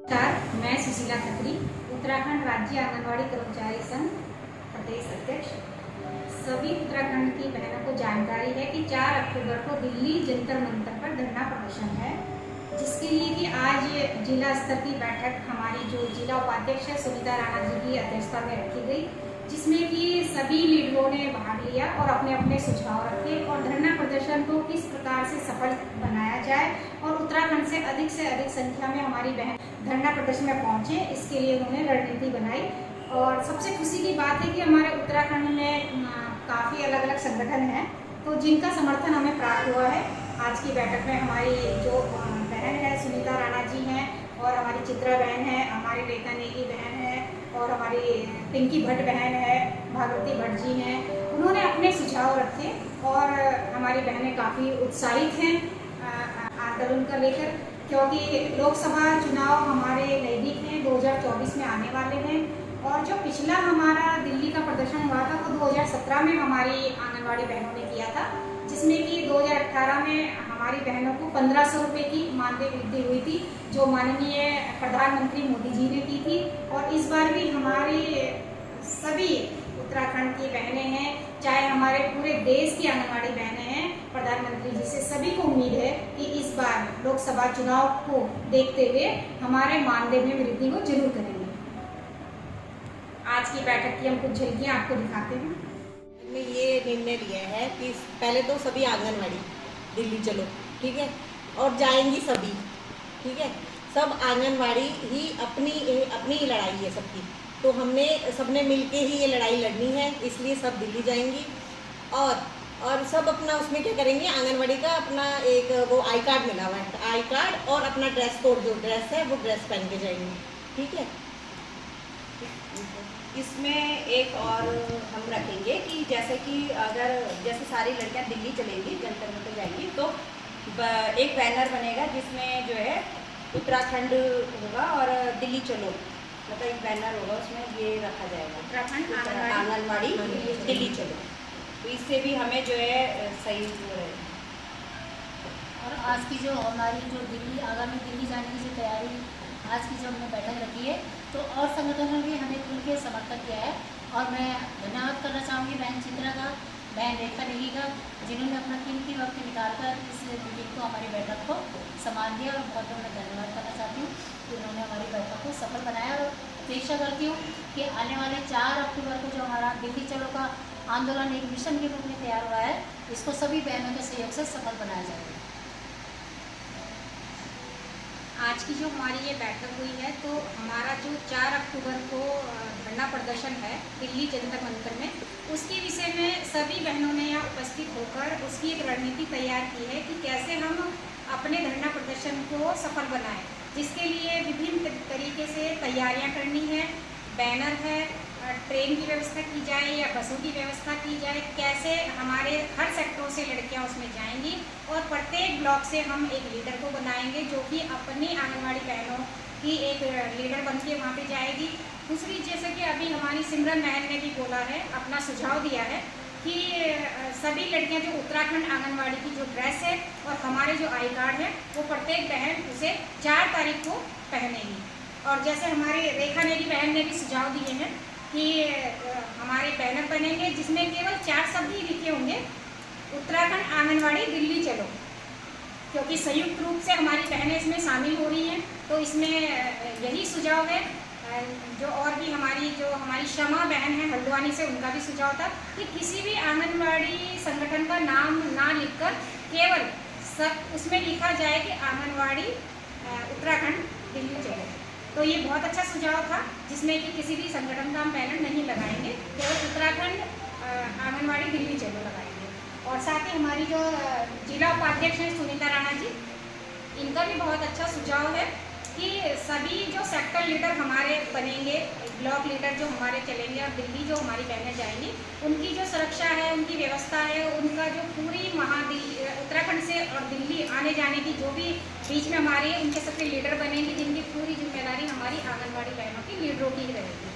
नमस्कार, मैं सुशीला खत्री, उत्तराखंड राज्य आंगनवाड़ी कर्मचारी संघ प्रदेश अध्यक्ष। सभी उत्तराखंड की बहनों को जानकारी है कि 4 अक्टूबर को दिल्ली जंतर मंतर पर धरना प्रदर्शन है, जिसके लिए कि आज जिला स्तर की बैठक हमारी जो जिला उपाध्यक्ष है सुनीता राणा जी की अध्यक्षता में रखी गई, जिसमें कि सभी लीडरों ने भाग लिया और अपने अपने सुझाव रखे और धरना प्रदर्शन को किस प्रकार से सफल बनाया जाए और उत्तराखंड से अधिक संख्या में हमारी बहन धरना प्रदर्शन में पहुंचे, इसके लिए उन्होंने रणनीति बनाई। और सबसे खुशी की बात है कि हमारे उत्तराखंड में काफ़ी अलग अलग संगठन हैं, तो जिनका समर्थन हमें प्राप्त हुआ है। आज की बैठक में हमारी जो बहन है सुनीता राणा जी हैं और हमारी चित्रा बहन है, हमारी रेखा नेगी बहन है और हमारी पिंकी भट्ट बहन है, भागवती भट्ट जी हैं। उन्होंने अपने सुझाव रखे और हमारी बहनें काफ़ी उत्साहित हैं आंदोलन को लेकर, क्योंकि लोकसभा चुनाव हमारे नज़दीक हैं, 2024 में आने वाले हैं। और जो पिछला हमारा दिल्ली का प्रदर्शन हुआ था वो 2017 में हमारी आंगनवाड़ी बहनों ने किया था, जिसमें कि 2018 में हमारी बहनों को 1500 रुपये की मानदेय वृद्धि हुई थी, जो माननीय प्रधानमंत्री मोदी जी ने की थी। और इस बार भी हमारी सभी उत्तराखंड की बहनें हैं, चाहे हमारे पूरे देश की आंगनवाड़ी बहनें हैं, प्रधानमंत्री जी से सभी को उम्मीद है कि इस बार लोकसभा चुनाव को देखते हुए हमारे मानदेय में वृद्धि को जरूर करेंगे। आज की बैठक की हम कुछ झलकियाँ आपको दिखाते हैं। हमने ये निर्णय लिया है कि पहले तो सभी आंगनवाड़ी दिल्ली चलो, ठीक है, और जाएंगी सभी, ठीक है। सब आंगनवाड़ी ही अपनी ही लड़ाई है सबकी, तो हमने सबने मिलके ही ये लड़ाई लड़नी है, इसलिए सब दिल्ली जाएंगी। और सब अपना उसमें क्या करेंगे, आंगनवाड़ी का अपना एक वो आई कार्ड मिला हुआ है, आई कार्ड और अपना ड्रेस कोड जो ड्रेस है वो ड्रेस पहन के जाएंगे, ठीक है। इसमें एक और हम रखेंगे कि जैसे सारी लड़कियां दिल्ली चलेंगी, जंतर मंतर जाएंगी, तो एक बैनर बनेगा जिसमें जो है उत्तराखंड होगा और दिल्ली चलो, मतलब एक बैनर होगा, उसमें ये रखा जाएगा उत्तराखंड आंगनवाड़ी दिल्ली चलो। तो इससे भी हमें जो है सही रहेगा। और आज की जो हमारी जो आगामी दिल्ली जाने की जो तैयारी, आज की जो हमने बैठक रखी है, तो और संगठनों ने भी हमें खुल के समर्थन किया है। और मैं धन्यवाद करना चाहूँगी बहन चित्रा का, बहन रेखा नेगी का, जिन्होंने अपना कीमती वक्त निकालकर इस मीटिंग को, हमारी बैठक को संभाल दिया। और बहुत बहुत धन्यवाद करना चाहती हूँ कि उन्होंने हमारी बैठक को सफल बनाया। और अपेक्षा करती हूँ कि आने वाले 4 अक्टूबर को जो हमारा दिल्ली चलो का आंदोलन एक मिशन के रूप में तैयार हुआ है, इसको सभी बहनों के सहयोग से सफल बनाया जाएगा। आज की जो हमारी ये बैठक हुई है, तो हमारा जो 4 अक्टूबर को धरना प्रदर्शन है दिल्ली जंतर मंतर में, उसके विषय में सभी बहनों ने यहाँ उपस्थित होकर उसकी एक रणनीति तैयार की है कि कैसे हम अपने धरना प्रदर्शन को सफल बनाएं, जिसके लिए विभिन्न तरीके से तैयारियाँ करनी है। बैनर है, ट्रेन की व्यवस्था की जाए या बसों की व्यवस्था की जाए, कैसे हमारे हर सेक्टरों से लड़कियां उसमें जाएंगी और प्रत्येक ब्लॉक से हम एक लीडर को बनाएंगे, जो कि अपनी आंगनवाड़ी बहनों की एक लीडर बन के वहाँ पर जाएगी। दूसरी, जैसे कि अभी हमारी सिमरन महल ने भी बोला है, अपना सुझाव दिया है कि सभी लड़कियां जो उत्तराखंड आंगनवाड़ी की जो ड्रेस है और हमारे जो आई कार्ड है, वो प्रत्येक बहन उसे 4 तारीख को पहनेगी। और जैसे हमारे रेखा नेगी बहन ने भी सुझाव दिए हैं कि हमारे बैनर बनेंगे जिसमें केवल 4 शब्द ही लिखे होंगे, उत्तराखंड आंगनवाड़ी दिल्ली चलो, क्योंकि संयुक्त रूप से हमारी बहनें इसमें शामिल हो रही हैं। तो इसमें यही सुझाव है। जो और भी हमारी शमा बहन है हल्द्वानी से, उनका भी सुझाव था कि किसी भी आंगनवाड़ी संगठन का नाम ना लिखकर केवल सब उसमें लिखा जाए कि आंगनवाड़ी उत्तराखंड दिल्ली चलो। तो ये बहुत अच्छा सुझाव था, जिसमें कि किसी भी संगठन का हम बैनर नहीं लगाएंगे, केवल उत्तराखंड आंगनवाड़ी दिल्ली चलो लगाएंगे। और साथ ही हमारी जो जिला उपाध्यक्ष हैं सुनीता राणा जी, इनका भी बहुत अच्छा सुझाव है कि सभी जो सेक्टर लीडर हमारे बनेंगे, ब्लॉक लीडर जो हमारे चलेंगे और दिल्ली जो हमारी बहनें जाएंगी, उनकी जो सुरक्षा है, उनकी व्यवस्था है, उनका जो पूरी उत्तराखंड से और दिल्ली आने जाने की जो भी बीच में हमारे उनके सबके लीडर बनेंगे, जिनकी पूरी जिम्मेदारी हमारी आंगनवाड़ी बहनों की लीडरों की ही रहेगी।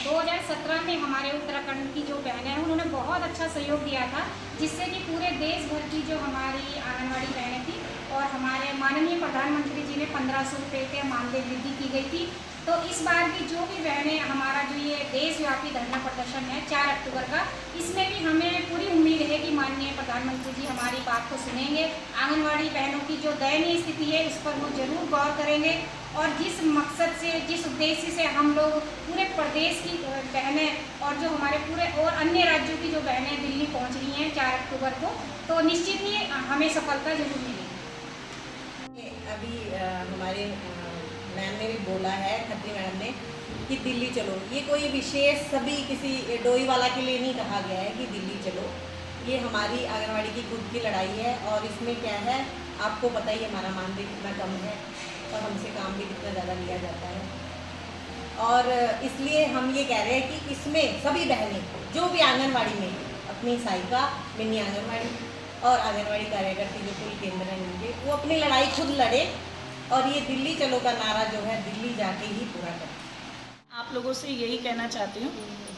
2017 में हमारे उत्तराखंड की जो बहनें हैं, उन्होंने बहुत अच्छा सहयोग दिया था, जिससे कि पूरे देश भर की जो हमारी आंगनवाड़ी बहनें थी और हमारे माननीय प्रधानमंत्री जी ने 1500 रुपये के मानदेय वृद्धि की गई थी। तो इस बार भी जो भी बहनें, हमारा जो ये देशव्यापी धरना प्रदर्शन है 4 अक्टूबर का, इसमें भी हमें पूरी उम्मीद है कि माननीय प्रधानमंत्री जी हमारी बात को सुनेंगे। आंगनवाड़ी बहनों की जो दयनीय स्थिति है इस पर वो जरूर गौर करेंगे और जिस मकसद से, जिस उद्देश्य से हम लोग पूरे प्रदेश की बहनें और जो हमारे पूरे और अन्य राज्यों की जो बहनें दिल्ली पहुंच रही हैं 4 अक्टूबर को, तो निश्चित ही हमें सफलता जरूर मिलेगी। अभी हमारे मैम ने भी बोला है, खत्री मैडम ने, कि दिल्ली चलो। ये कोई विशेष सभी किसी डोई वाला के लिए नहीं कहा गया है कि दिल्ली चलो। ये हमारी आंगनवाड़ी की खुद की लड़ाई है और इसमें क्या है, आपको पता ही है हमारा मानदेय कितना कम है और हमसे काम भी कितना ज़्यादा लिया जाता है। और इसलिए हम ये कह रहे हैं कि इसमें सभी बहनें जो भी आंगनवाड़ी में अपनी सहायिका, मिनी आंगनवाड़ी और आंगनवाड़ी कार्यकर्ती जो कुल केंद्र हैं उनके, वो अपनी लड़ाई खुद लड़े और ये दिल्ली चलो का नारा जो है दिल्ली जाके ही पूरा करें। आप लोगों से यही कहना चाहती हूँ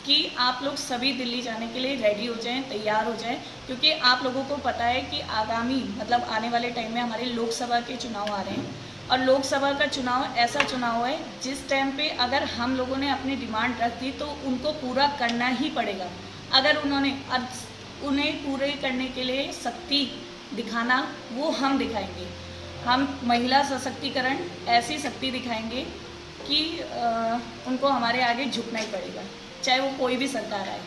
कि आप लोग सभी दिल्ली जाने के लिए रेडी हो जाएं, तैयार हो जाएं, क्योंकि आप लोगों को पता है कि आगामी आने वाले टाइम में हमारे लोकसभा के चुनाव आ रहे हैं और लोकसभा का चुनाव ऐसा चुनाव है जिस टाइम पे अगर हम लोगों ने अपनी डिमांड रख दी तो उनको पूरा करना ही पड़ेगा। अगर उन्हें पूरे करने के लिए शक्ति दिखाना, वो हम दिखाएंगे। हम महिला सशक्तिकरण ऐसी शक्ति दिखाएंगे कि उनको हमारे आगे झुकना ही पड़ेगा, चाहे वो कोई भी सरकार आए।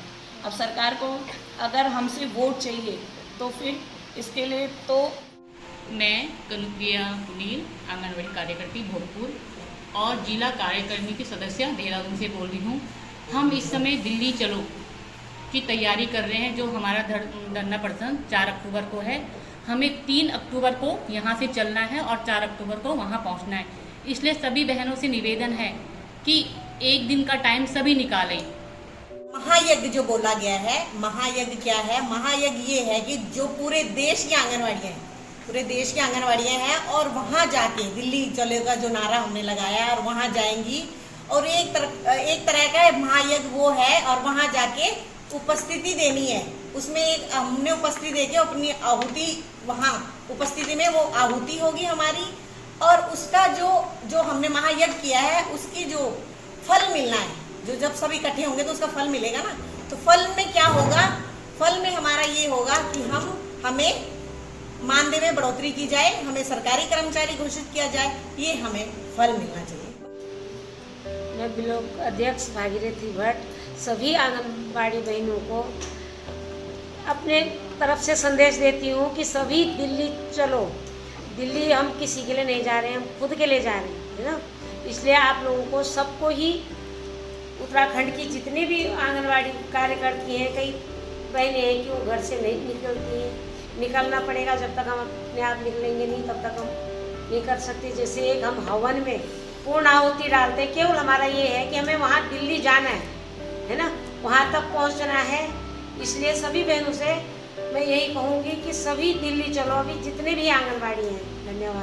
अब सरकार को अगर हमसे वोट चाहिए तो फिर इसके लिए तो मैं कनुप्रिया पुनील, आंगनवाड़ी कार्यकर्ती भोजपुर और जिला कार्यकारिणी की सदस्य देहरादून से बोल रही हूँ। हम इस समय दिल्ली चलो की तैयारी कर रहे हैं, जो हमारा धरना प्रदर्शन 4 अक्टूबर को है। हमें 3 अक्टूबर को यहाँ से चलना है और 4 अक्टूबर को वहाँ पहुँचना है। इसलिए सभी बहनों से निवेदन है कि एक दिन का टाइम सभी निकालें। महायज्ञ जो बोला गया है, महायज्ञ क्या है? महायज्ञ ये है कि जो पूरे देश की आंगनवाड़ियाँ हैं, पूरे देश की आंगनवाड़ियाँ हैं और वहाँ जाके दिल्ली चलेगा जो नारा हमने लगाया और वहाँ जाएंगी और एक तरह का महायज्ञ वो है और वहाँ जाके उपस्थिति देनी है। उसमें एक हमने उपस्थिति देके अपनी आहुति, वहाँ उपस्थिति में वो आहुति होगी हमारी और उसका जो हमने महायज्ञ किया है उसकी जो फल मिलना है, जो जब सब इकट्ठे होंगे तो उसका फल मिलेगा ना। तो फल में क्या होगा? फल में हमारा ये होगा कि हमें मानदेय में बढ़ोतरी की जाए, हमें सरकारी कर्मचारी घोषित किया जाए, ये हमें फल मिलना चाहिए। मैं ब्लॉक अध्यक्ष भागीरथी भट्ट सभी आंगनबाड़ी बहनों को अपने तरफ से संदेश देती हूँ कि सभी दिल्ली चलो। दिल्ली हम किसी के लिए नहीं जा रहे हैं, हम खुद के लिए जा रहे हैं, है ना। इसलिए आप लोगों को, सबको ही, उत्तराखंड की जितनी भी आंगनबाड़ी कार्यकर्ती हैं, कई बहनें हैं कि वो घर से नहीं निकलती हैं, निकलना पड़ेगा। जब तक हम अपने आप निकलेंगे नहीं तब तक हम नहीं कर सकते। जैसे एक हम हवन में पूर्ण आहुति डालते, केवल हमारा ये है कि हमें वहाँ दिल्ली जाना है ना, वहाँ तक पहुँचना है। इसलिए सभी बहनों से मैं यही कहूँगी कि सभी दिल्ली चलो, अभी जितने भी आंगनबाड़ी हैं। धन्यवाद।